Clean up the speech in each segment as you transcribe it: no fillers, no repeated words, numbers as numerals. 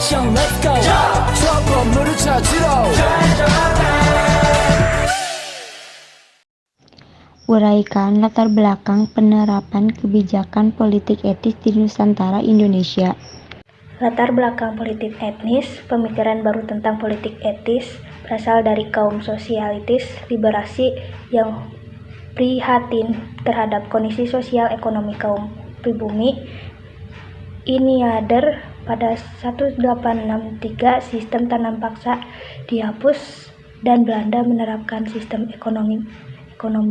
action let's go 저 건물을 찾으러 Uraikan latar belakang penerapan kebijakan politik etis di Nusantara Indonesia. Latar belakang politik etnis, pemikiran baru tentang politik etis berasal dari kaum sosialitis liberasi yang prihatin terhadap kondisi sosial ekonomi kaum pribumi. Iniader pada 1863 sistem tanam paksa dihapus dan Belanda menerapkan sistem ekonomi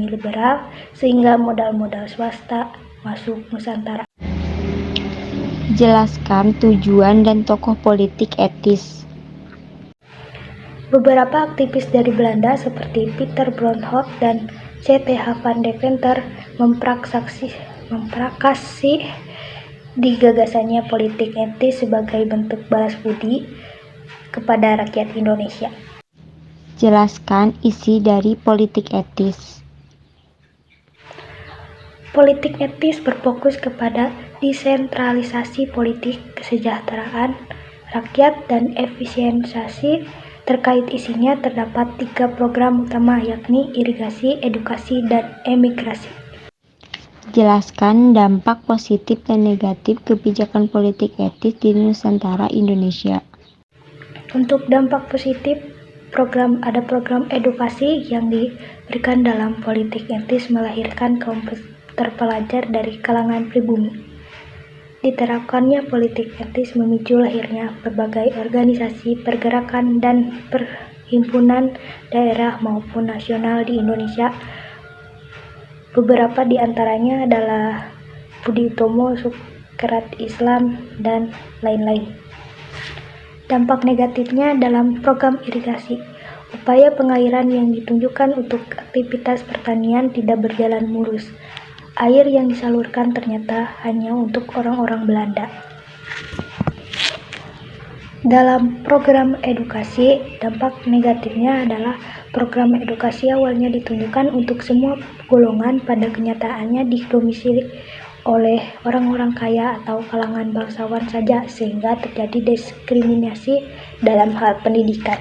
liberal sehingga modal-modal swasta masuk Nusantara. Jelaskan tujuan dan tokoh politik etis. Beberapa aktivis dari Belanda seperti Peter Bronhoek dan C.Th. van Deventer memprakasih di gagasannya politik etis sebagai bentuk balas budi kepada rakyat Indonesia. Jelaskan isi dari politik etis. Politik etis berfokus kepada desentralisasi politik, kesejahteraan rakyat, dan efisiensi. Terkait isinya terdapat 3 program utama yakni irigasi, edukasi, dan emigrasi. Jelaskan dampak positif dan negatif kebijakan politik etis di Nusantara Indonesia. Untuk dampak positif, ada program edukasi yang diberikan dalam politik etis melahirkan kaum terpelajar dari kalangan pribumi. Diterapkannya politik etis memicu lahirnya berbagai organisasi, pergerakan, dan perhimpunan daerah maupun nasional di Indonesia. Beberapa di antaranya adalah Budi Utomo, Sukrat Islam, dan lain-lain. Dampak negatifnya dalam program irigasi, upaya pengairan yang ditunjukkan untuk aktivitas pertanian tidak berjalan mulus. Air yang disalurkan ternyata hanya untuk orang-orang Belanda. Dalam program edukasi, dampak negatifnya adalah program edukasi awalnya ditunjukkan untuk semua golongan, pada kenyataannya didomisili oleh orang-orang kaya atau kalangan bangsawan saja, sehingga terjadi diskriminasi dalam hal pendidikan.